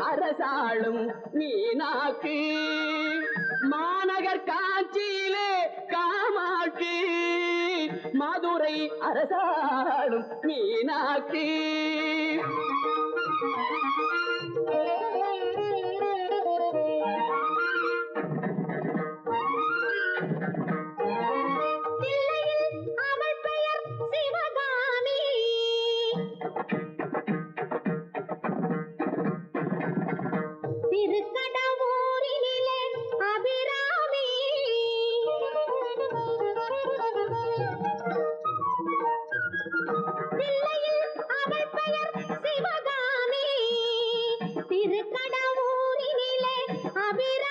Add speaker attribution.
Speaker 1: அரசாளும் மீனாக்கு மாநகர் காஞ்சியிலே காமாட்சி மதுரை அரசாளும் மீனாக்கு
Speaker 2: திருக்கடவூரினிலே அபிராமி தில்லையில் அவள் பெயர் சிவகாமி திருக்கடவூரினிலே அபிராமி